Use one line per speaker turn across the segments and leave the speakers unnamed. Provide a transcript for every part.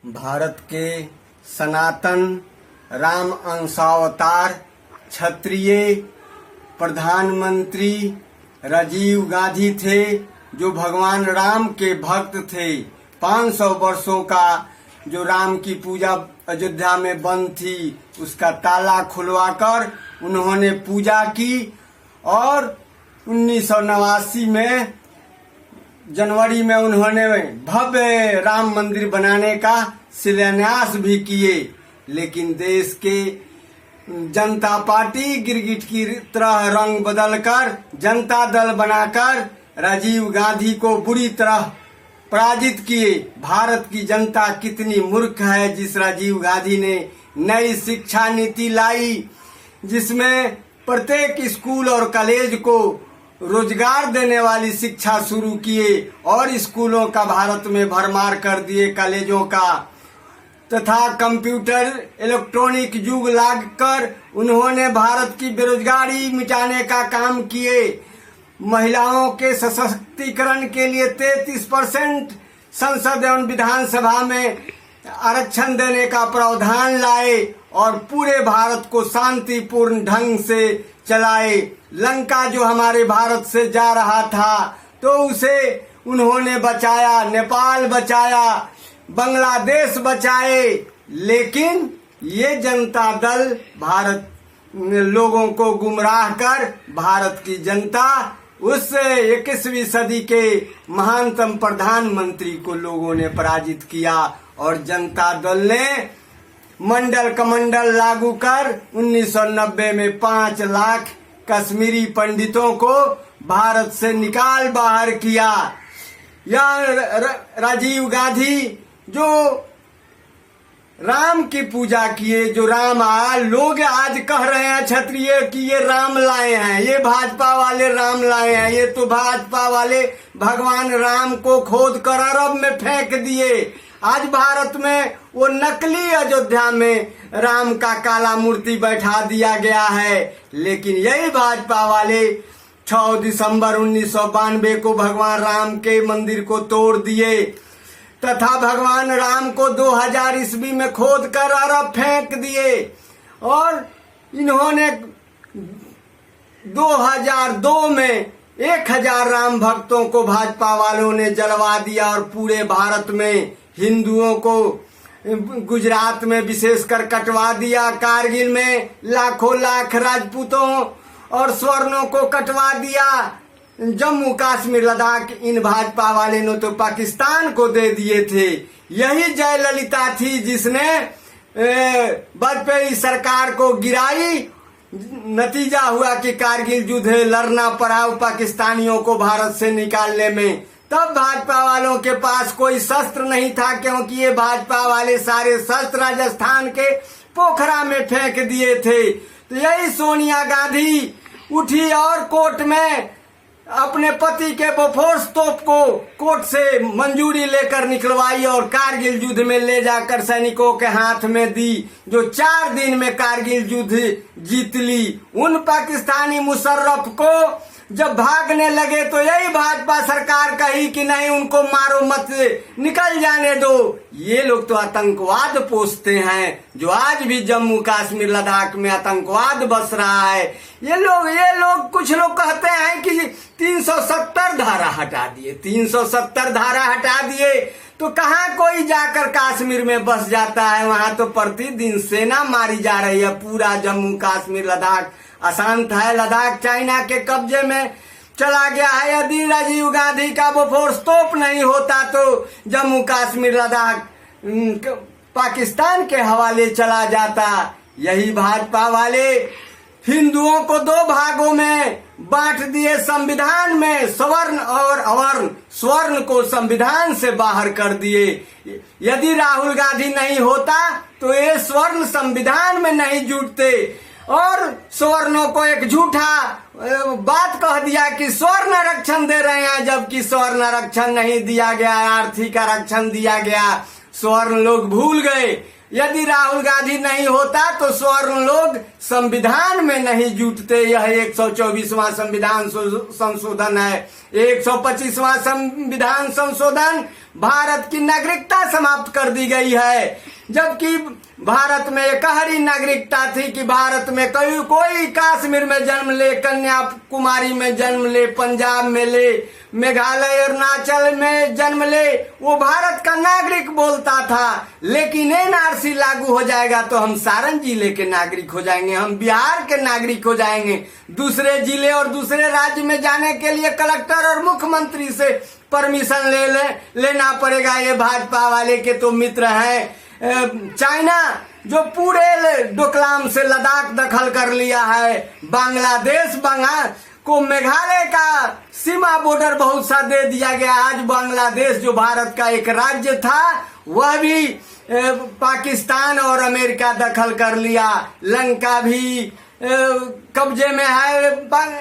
भारत के सनातन राम अंशावतार क्षत्रिय प्रधानमंत्री राजीव गांधी थे, जो भगवान राम के भक्त थे। 500 वर्षों का जो राम की पूजा अयोध्या में बंद थी, उसका ताला खुलवाकर उन्होंने पूजा की और 1989 में जनवरी में उन्होंने भव्य राम मंदिर बनाने का शिलान्यास भी किए। लेकिन देश के जनता पार्टी गिरगिट की तरह रंग बदलकर जनता दल बनाकर राजीव गांधी को बुरी तरह पराजित किए। भारत की जनता कितनी मूर्ख है, जिस राजीव गांधी ने नई शिक्षा नीति लाई, जिसमें प्रत्येक स्कूल और कॉलेज को रोजगार देने वाली शिक्षा शुरू किए और स्कूलों का भारत में भरमार कर दिए, कॉलेजों का, तथा कंप्यूटर इलेक्ट्रॉनिक युग लाकर उन्होंने भारत की बेरोजगारी मिटाने का काम किए। महिलाओं के सशक्तिकरण के लिए 33% संसद एवं विधानसभा में आरक्षण देने का प्रावधान लाए और पूरे भारत को शांतिपूर्ण ढंग से चलाए। लंका जो हमारे भारत से जा रहा था तो उसे उन्होंने बचाया, नेपाल बचाया, बांग्लादेश बचाए। लेकिन ये जनता दल भारत लोगों को गुमराह कर भारत की जनता उस 21वीं सदी के महानतम प्रधानमंत्री को लोगों ने पराजित किया और जनता दल ने मंडल कमंडल लागू कर 1990 में 5 लाख कश्मीरी पंडितों को भारत से निकाल बाहर किया। यह राजीव गांधी जो राम की पूजा किए, जो राम आया, लोग आज कह रहे हैं क्षत्रिय कि ये राम लाए हैं, ये भाजपा वाले राम लाए हैं। ये तो भाजपा वाले भगवान राम को खोद कर अरब में फेंक दिए। आज भारत में वो नकली अयोध्या में राम का काला मूर्ति बैठा दिया गया है। लेकिन यही भाजपा वाले 6 दिसंबर 1992 को भगवान राम के मंदिर को तोड़ दिए तथा भगवान राम को 2000 ईस्वी में खोद कर अरब फेंक दिए और इन्होंने 2002 में 1000 राम भक्तों को भाजपा वालों ने जलवा दिया और पूरे भारत में हिंदुओं को गुजरात में विशेषकर कटवा दिया। कारगिल में लाखों लाख राजपूतों और स्वर्णों को कटवा दिया। जम्मू कश्मीर लद्दाख इन भाजपा वाले ने तो पाकिस्तान को दे दिए थे। यही जयललिता थी जिसने वाजपेयी सरकार को गिराई। नतीजा हुआ कि कारगिल युद्ध लड़ना पड़ा पाकिस्तानियों को भारत से निकालने में। तब भाजपा वालों के पास कोई शस्त्र नहीं था, क्योंकि ये भाजपा वाले सारे शस्त्र राजस्थान के पोखरा में फेंक दिए थे। तो यही सोनिया गांधी उठी और कोर्ट में अपने पति के बोफोर्स तोप को कोर्ट से मंजूरी लेकर निकलवाई और कारगिल युद्ध में ले जाकर सैनिकों के हाथ में दी, जो 4 दिन में कारगिल युद्ध जीत ली। उन पाकिस्तानी मुशर्रफ को जब भागने लगे तो यही भाजपा सरकार कही कि नहीं, उनको मारो मत, निकल जाने दो। ये लोग तो आतंकवाद पोसते हैं, जो आज भी जम्मू कश्मीर लद्दाख में आतंकवाद बस रहा है। ये लोग कुछ लोग कहते हैं कि 370 धारा हटा दिए। 370 धारा हटा दिए तो कहाँ कोई जाकर कश्मीर में बस जाता है। वहां तो प्रतिदिन सेना मारी जा रही है। पूरा जम्मू कश्मीर लद्दाख अशांत है। लद्दाख चाइना के कब्जे में चला गया है। यदि राजीव गांधी का बोफोर्स तोप नहीं होता तो जम्मू कश्मीर लद्दाख पाकिस्तान के हवाले चला जाता। यही भाजपा वाले हिंदुओं को 2 भागों में बांट दिए। संविधान में सवर्ण और अवर्ण, स्वर्ण को संविधान से बाहर कर दिए। यदि राहुल गांधी नहीं होता तो ये स्वर्ण संविधान में नहीं जुटते और स्वर्णों को एक झूठा बात कह दिया कि स्वर्ण आरक्षण दे रहे हैं, जबकि स्वर्ण आरक्षण नहीं दिया गया, आर्थिक आरक्षण दिया गया। स्वर्ण लोग भूल गए। यदि राहुल गांधी नहीं होता तो स्वर्ण लोग संविधान में नहीं जुटते। यह 124वां संविधान संशोधन है। 125वां संविधान संशोधन भारत की नागरिकता समाप्त कर दी गई है, जबकि भारत में एकहरी नागरिकता थी कि भारत में कोई कश्मीर में जन्म ले, कन्याकुमारी में जन्म ले, पंजाब में ले, मेघालय अरुणाचल में जन्म ले, वो भारत का नागरिक बोलता था। लेकिन एनआरसी लागू हो जाएगा तो हम सारण जिले के नागरिक हो जाएंगे, हम बिहार के नागरिक हो जाएंगे। दूसरे जिले और दूसरे राज्य में जाने के लिए कलेक्टर और मुख्यमंत्री से परमिशन लेना पड़ेगा। ये भाजपा वाले के तो मित्र हैं। चाइना जो पूरे डोकलाम से लद्दाख दखल कर लिया है, बांग्लादेश को मेघालय का सीमा बॉर्डर बहुत सा दे दिया गया। आज बांग्लादेश जो भारत का एक राज्य था वह भी पाकिस्तान और अमेरिका दखल कर लिया। लंका भी कब्जे में है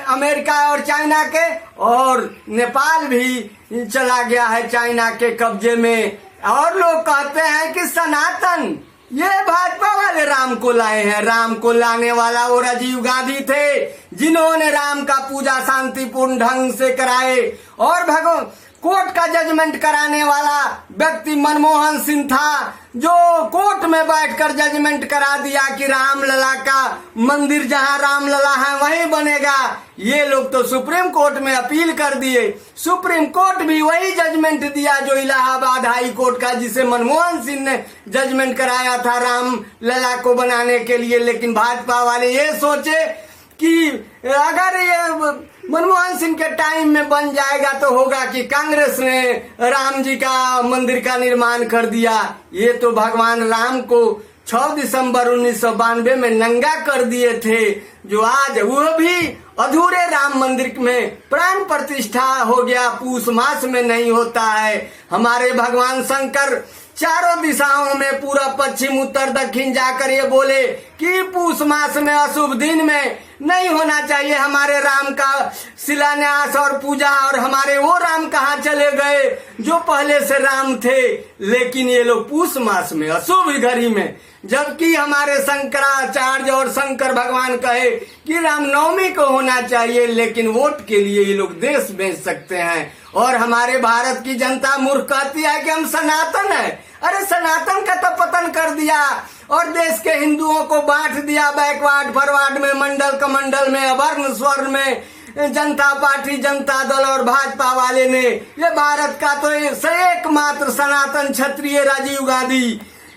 अमेरिका और चाइना के, और नेपाल भी चला गया है चाइना के कब्जे में। और लोग कहते हैं कि सनातन ये भाजपा वाले राम को लाए हैं। राम को लाने वाला वो राजीव गांधी थे, जिन्होंने राम का पूजा शांतिपूर्ण ढंग से कराए। और कोर्ट का जजमेंट कराने वाला व्यक्ति मनमोहन सिंह था, जो कोर्ट में बैठकर जजमेंट करा दिया कि रामलला का मंदिर जहां रामलला है वहीं बनेगा। ये लोग तो सुप्रीम कोर्ट में अपील कर दिए, सुप्रीम कोर्ट भी वही जजमेंट दिया जो इलाहाबाद हाई कोर्ट का, जिसे मनमोहन सिंह ने जजमेंट कराया था रामलला को बनाने के लिए। लेकिन भाजपा वाले ये सोचे कि अगर ये मनमोहन सिंह के टाइम में बन जाएगा तो होगा कि कांग्रेस ने राम जी का मंदिर का निर्माण कर दिया। ये तो भगवान राम को 6 दिसंबर 1992 में नंगा कर दिए थे, जो आज वह भी अधूरे राम मंदिर में प्राण प्रतिष्ठा हो गया, पूष मास में नहीं होता है। हमारे भगवान शंकर चारों दिशाओं में पूरा पश्चिम उत्तर दक्षिण जाकर ये बोले कि पूष मास में अशुभ दिन में नहीं होना चाहिए हमारे राम का शिलान्यास और पूजा। और हमारे वो राम कहाँ चले गए जो पहले से राम थे। लेकिन ये लोग पूष मास में अशुभ घड़ी में, जबकि हमारे शंकराचार्य और शंकर भगवान कहे कि रामनवमी को होना चाहिए, लेकिन वोट के लिए ये लोग देश बेच सकते हैं। और हमारे भारत की जनता मूर्ख कहती है कि हम सनातन है। अरे सनातन का तो पतन कर दिया और देश के हिंदुओं को बांट दिया बैकवर्ड फॉरवर्ड में, मंडल कमंडल में, अवर्ण स्वर्ण में। जनता पार्टी, जनता दल और भाजपा वाले ने ये भारत का तो एकमात्र सनातन क्षत्रिय राजीव गांधी,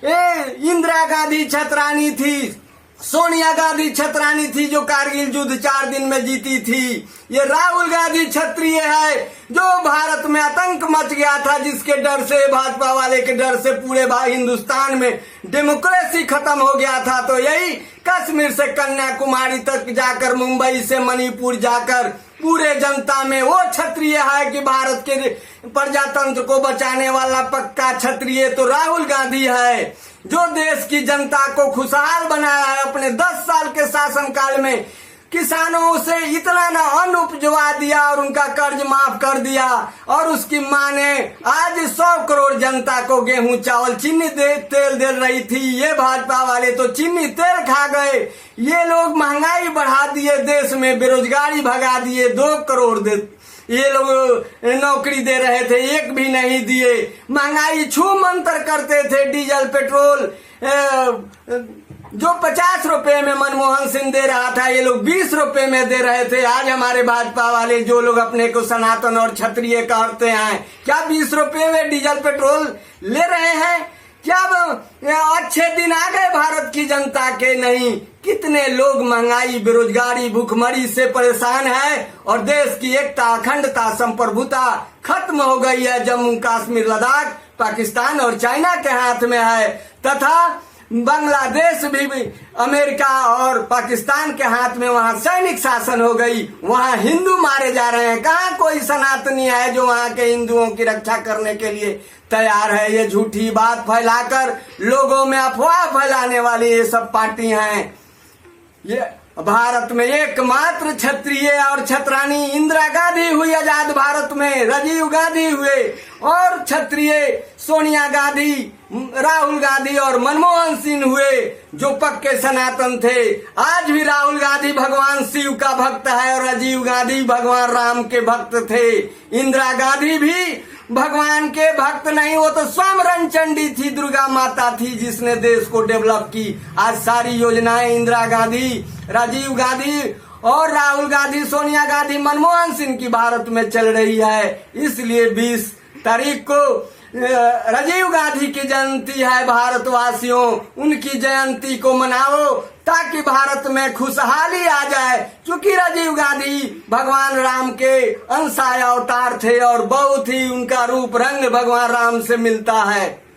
इंदिरा गांधी छतरानी थी, सोनिया गांधी छतरानी थी जो कारगिल युद्ध 4 दिन में जीती थी। ये राहुल गांधी क्षत्रिय है जो भारत में आतंक मच गया था, जिसके डर से, भाजपा वाले के डर से पूरे हिंदुस्तान में डेमोक्रेसी खत्म हो गया था। तो यही कश्मीर से कन्याकुमारी तक जाकर, मुंबई से मणिपुर जाकर पूरे जनता में वो क्षत्रिय है कि भारत के प्रजातंत्र को बचाने वाला पक्का क्षत्रिय तो राहुल गांधी है, जो देश की जनता को खुशहाल बनाया है। अपने 10 साल के शासनकाल में किसानों से इतना ना अन्न उपजवा दिया और उनका कर्ज माफ कर दिया। और उसकी मां ने आज 100 करोड़ जनता को गेहूं चावल चीनी तेल दे रही थी। ये भाजपा वाले तो चीनी तेल खा गए। ये लोग महंगाई बढ़ा दिए, देश में बेरोजगारी भगा दिए। 2 करोड़ ये लोग नौकरी दे रहे थे, एक भी नहीं दिए। महंगाई छू मंतर करते थे। डीजल पेट्रोल जो 50 रुपए में मनमोहन सिंह दे रहा था, ये लोग 20 रुपए में दे रहे थे। आज हमारे भाजपा वाले जो लोग अपने को सनातन और क्षत्रिय कहते हैं, क्या 20 रुपए में डीजल पेट्रोल ले रहे हैं? क्या अच्छे दिन आ गए भारत की जनता के? नहीं। कितने लोग महंगाई, बेरोजगारी, भूखमरी से परेशान है और देश की एकता, अखंडता, संप्रभुता खत्म हो गई है। जम्मू कश्मीर लद्दाख पाकिस्तान और चाइना के हाथ में है, तथा बांग्लादेश भी अमेरिका और पाकिस्तान के हाथ में। वहां सैनिक शासन हो गई, वहां हिंदू मारे जा रहे हैं। कहाँ कोई सनातनी है जो वहां के हिंदुओं की रक्षा करने के लिए तैयार है? ये झूठी बात फैलाकर लोगों में अफवाह फैलाने वाली ये सब पार्टी हैं। ये भारत में एकमात्र क्षत्रिय और छतरानी इंदिरा गांधी हुई आजाद भारत में, राजीव गांधी हुए, और क्षत्रिय सोनिया गांधी राहुल गांधी और मनमोहन सिंह हुए जो पक्के सनातन थे। आज भी राहुल गांधी भगवान शिव का भक्त है और राजीव गांधी भगवान राम के भक्त थे। इंदिरा गांधी भी भगवान के भक्त नहीं, वो तो स्वयं रणचंडी थी, दुर्गा माता थी जिसने देश को डेवलप की। आज सारी योजनाएं इंदिरा गांधी, राजीव गांधी और राहुल गांधी, सोनिया गांधी, मनमोहन सिंह की भारत में चल रही है। इसलिए 20 तारीख को राजीव गांधी की जयंती है। भारतवासियों, उनकी जयंती को मनाओ ताकि भारत में खुशहाली आ जाए, क्योंकि राजीव गांधी भगवान राम के अंशाय अवतार थे और बहुत ही उनका रूप रंग भगवान राम से मिलता है।